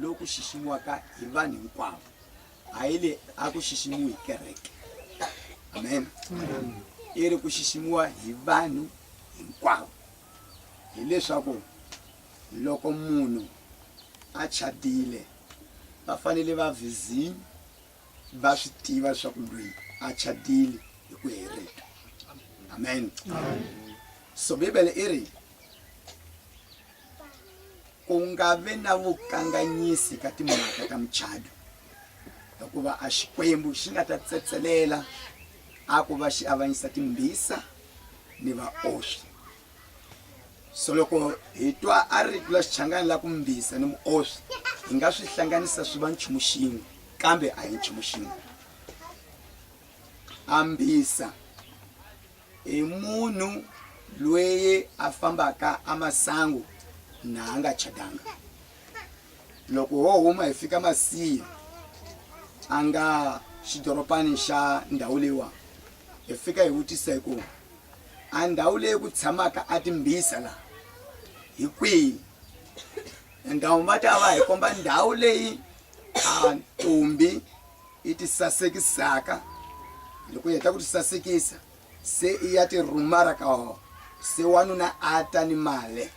loku xiximiwaka hi vanhu hinkwavo a hi le a ku xiximiwi kereke. Amen. I ri ku xiximiwa hi vanhu hinkwavo. Hileswaku loko munhu a chadile va fanele va vizini va swi tiva leswaku loyi a chadile hi ku hereka. Amen. So Bibele i ri ku nga vi na vukanganyisi ka timhaka ta muchado, hikuva a Xikwembu xi nga ta tsetselela a ku va xi avanyisa timbisa ni vaoswi. So loko hi twa a ri la xichangani la ku mbisa ni muoswi hi nga swi hlanganisa swi va nchumu xin'we, kambe a hi nchumu xin'we. A mbisa i munhu loyi a fambaka a masangu na a nga chadanga. Loko ho huma hi fika masiya a nga xidoropani xa ndhawu leyiwa, hi fika hi vutisa hi ku a ndhawu leyi ku tshamaka a timbisa la hi kwihi. Ndhawu va ta va hi komba ndhawu leyi a ntombi i ti sasekisaka. Loko yi heta ku ti sasekisa se i ya ti rhumara ka ho, se wanuna a ta ni mali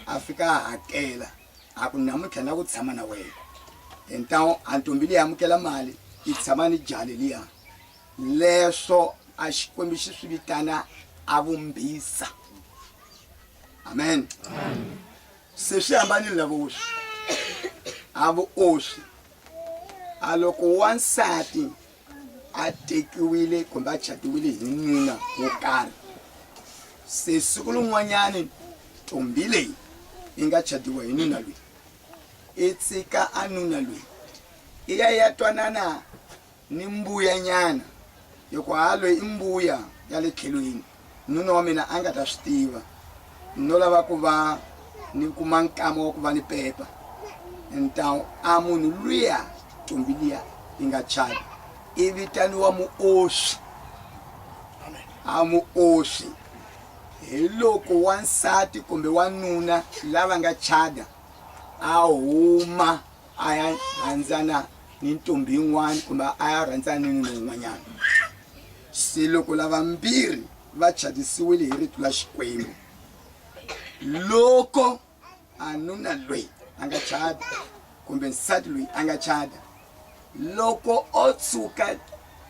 a fika a hakela a ku namuntlha na ku tshama na wena. Entawo a ntombi leyi amukela mali yi tshama ni jali liya. Leswo a Xikwembu xi swi vitana a vumbisa. Amen. Se swi hambanile na vuoswi. A vuoswi a loko wansati a tekiwile kumbe a chatiwile hi nuna wo karhi, se siku rin'wanyani ntombi leyi yi nga chatiwa hi nuna loyi i tsika a nuna loyi i ya twanana ni mbuya nyana. Loko ha loyi i mbuya ya le tlhelweni, nuna wa mina a nga ta swi tiva no lava ku va ni kuma nkama wa ku va ni pepa. Entawo a munhu luya ntombi liya yi nga chati i vitaniwa muoswi. A muoswi hi loko wansati kumbe wanuna lava nga chada a huma a ya rhandzana ni ntombi yin'wana kumbe a ya rhandzana ni nuna wun'wanyana. Se loko lava mbirhi va chadisiwile hi rito la Xikwembu, loko a nuna loyi a nga chada kumbe nsati loyi a nga chada, loko o tshuka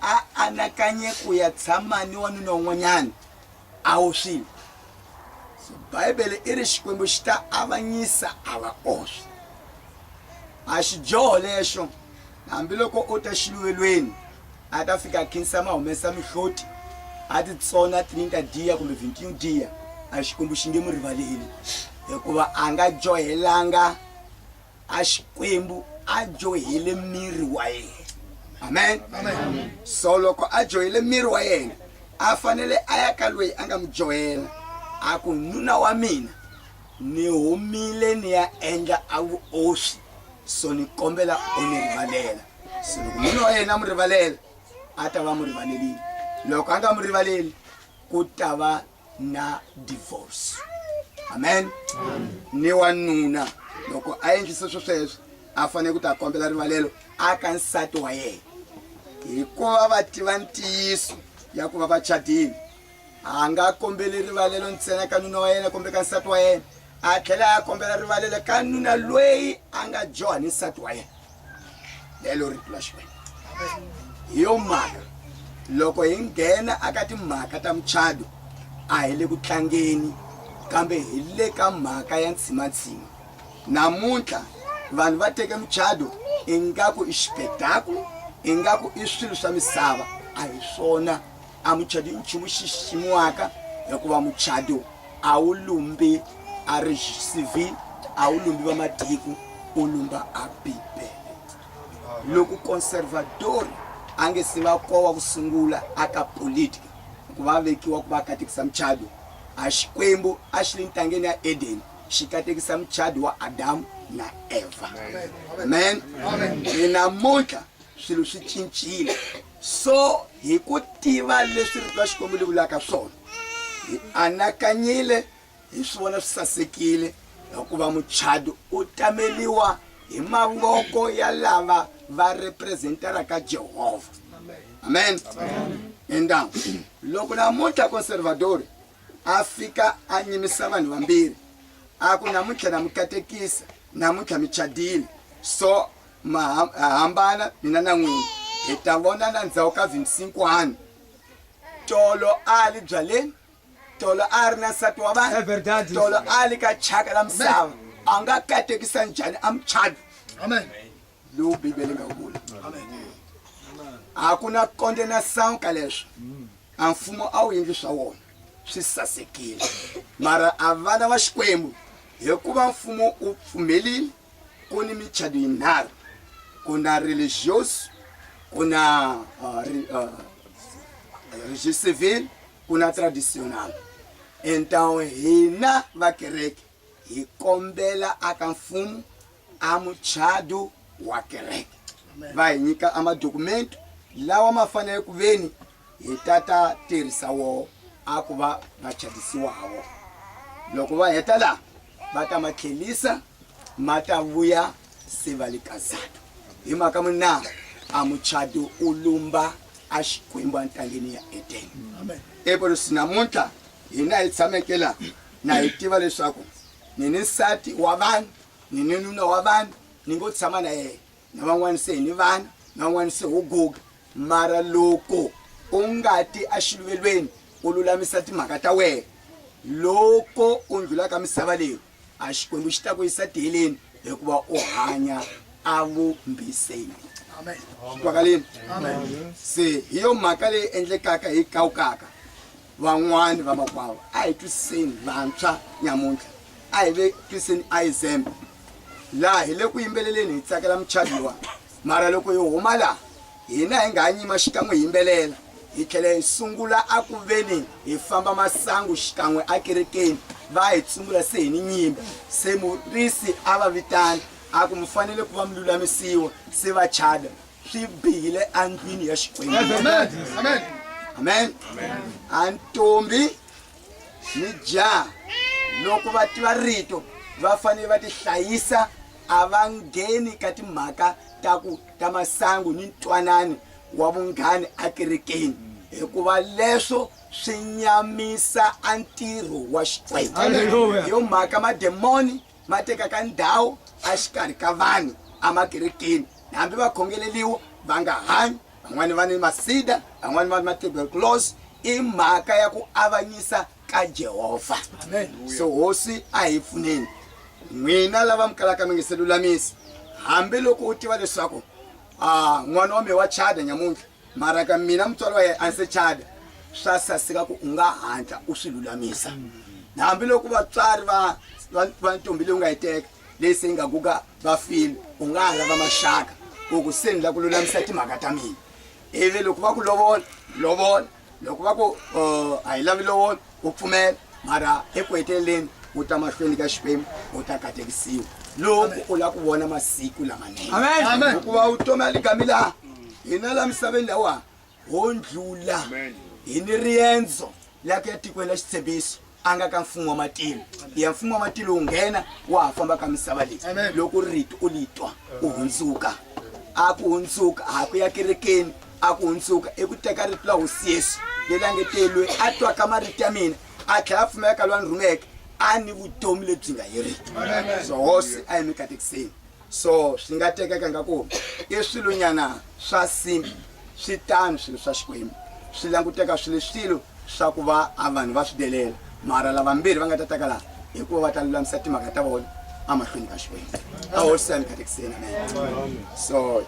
a anakanye ku ya tshama ni wanuna wun'wanyana a oswile. So Bibele i ri Xikwembu xi ta avanyisa a vaoswi. A xidyoho lexo hambiloko u ta xiluvelweni a ta fika a khinsa ma humesa mihloti a ti tsona tini ta diya kumbe vhinkiyo diya, a Xikwembu xi nge mu rivaleli hikuva a nga johelanga a Xikwembu a johele miri wa yena. Amen. Amen. So loko a johele miri wa yena a fanele a ya ka loyi a nga mu johela a ku nuna wa mina ni humile ni ya endla a vuoswi, so ni kombela u ni rivalela. So loko nuna wa yena a mu rivalela a ta va mu rivalelile. Loko a nga mu rivaleli ku ta va na divorce. Amen. Ni wanuna loko a endlise sweswo a fanele ku ta kombela rivalelo a ka nsati wa yena, hikuva va tiva ntiyiso ya ku va va chadile. A nga kombeli rivalelo ntsena ka nuna wa yena kumbe ka nsati wa yena, a tlhela a kombela rivalelo ka nuna loyi a nga joha ni nsati wa yena. Lelo rito la Xikwembu. Hi yo mhaka loko hi nghena aka timhaka ta muchado a hi le ku tlangeni, kambe hi le ka mhaka ya ntshimantsima. Namuntlha vanhu va teke muchado ingaku i xipetakulo, ingaku i swilo swa misava. A hi swona. A muchado i nchumu xiximiwaka hikuva muchado a wu lumbi a ri civil, a wu lumbi va matiko, u lumba a Bibele. Loko conservatori a nge se va kowa ku sungula aka politika ku va vekiwa ku va katekisa muchado, a Xikwembu a xi le ntangeni ya Eden xi katekisa muchado wa Adamu na Eva. Amen. Amen. Namuntlha swilo swi cincile. So hi ku tiva leswi rito la Xikwembu li vulaka swona, hi anakanyile hi swivona swi sasekile hikuva muchado u tameliwa hi mavoko ya lava va representara ka Jehova. Amen. Então, loko namuntlha conservador afika anyimisa vanhu vambirhi aku namuntlha na mukatekisa namuntlha michadile so hambana mina na n'wina hi ta vona na ndzhaku ka 25 tolo ali byaleni tolo ari na nsati wa vanhu tolo ali ka chaka la misava a nga katekisa njhani a Muchatu. Amen. Lowu Bibele nga vula. A ku na condenação ka leswo a mfumo a wu endli swa wona swi sasekile mara a vana va Xikwembu hikuva mfumo u pfumelile ku ni michado yinharhu ku na religious ku na regis civil ku na traditional. Então hina va kereke hi kombela aka mfumo a Muchatu wa kereke va hi nyika ama dokumento lawa ma fanele ku veni hi tata tirhisa wo a ku va vachadisiwa havo. Loko va heta la va ta makhelisa ma ta vuya se va le kazado hi mhaka muna a Muchatu u lumba a Xikwembu entangeni ya Eden. Amen. Epero sinamuntlha hina hi tshamekela na hi tiva leswaku ni nsati wa vanhu ni nuna wa vanhu ni ngo tshama na yena na van'wana se ni vana na van'wana se ho guga mara loko u ngati a xiluvelweni u lulamisa timhaka ta wena loko u ndlula ka misava leyi a Xikwembu xi ta ku yisa tiheleni hikuva u hanya a vumbiseni. Amen. Twakaleni. Amen. Se hi yo mhaka leyi endlekaka hi kawukaka van'wani va makwavo a hi twisiseni vantshwa nyamuntlha a hi ve twisiseni a hi zembe laha hi le ku yimbeleleni hi tsakela Muchatu wa mara loko hi huma laha hina hi nga ha nyima xikan'we hi yimbelela hi tlhela hi sungula a ku veni hi famba masangu xikan'we a kerekeni va hi tshungula se hi ni nyimba se murisi a va vitana a ku mi fanele ku va mi lulamisiwa se va chada swi bihile andlwini ya Xikwembu. Amen. Amen. Amen. A ntombi ni jaha loko va tiva rito va fanele va ti hlayisa a va ngheni ka timhaka ta masangu ni ntwanani wa vunghani a kerekeni hikuva leswo swi nyamisa a ntirho wa Xikwembu. Hi yo mhaka mademoni ma tekaka ndhawu a xikarhi ka vanhu a makerekeni hambi va khongeleliwa va nga hanyi van'wani va ni masida van'wani va ni ma-tuberculosis i mhaka ya ku avanyisa ka Jehova. So hosi a hi pfuneni n'wina lava mi kalaka mi nge se lulamisi hambi loko u tiva leswaku n'wana wa me wa chada nyamuntlha mara ka mina mutswari wa yena a ni se chada swa saseka ku u nga hatla u swi lulamisa hambi loko vatswari va ntombi leyi u nga yi teka leyi se yi nga guga va file u nga ha lava maxaka u ku se ni la ku lulamisa timhaka ta mina ivi loko va ku lovola loko va ku a hi lavi lovola u pfumela mara eku heteleleni u ta mahlweni ka Xikwembu u ta katekisiwa loko u lava ku vona masiku lamanene. Amen. Hikuva vutomi a ligami laha hina la misaveni lawa ho ndlula hi ni riendzo la ku ya tikweni la xitshembiso a nga ka mfumo wa matilo ya mfumo wa matilo wu nghena wa ha famba ka misava leyi loko rito u li twa u hundzuka a ku hundzuka a ku ya kerekeni a ku hundzuka eku teka rito la hosi Yesu leri a nge telwe a twaka marito ya mina a tlhela a pfumela ka loyi a ni rhumeke a ni vutomi lebyi nga heriki. So hosi a hi mi katekiseni so swi nga tekeka nga ku i swilunyana swa simbi swi tano swilo swa Xikwembu swi languteka swilo swa ku va a vanhu va swi delela mara lavambirhi va nga ta taka laha hikuva va ta lulamisa timhaka ta vona a mahlweni ka Xikwembu a hosi a mi katekiseni. Amen. So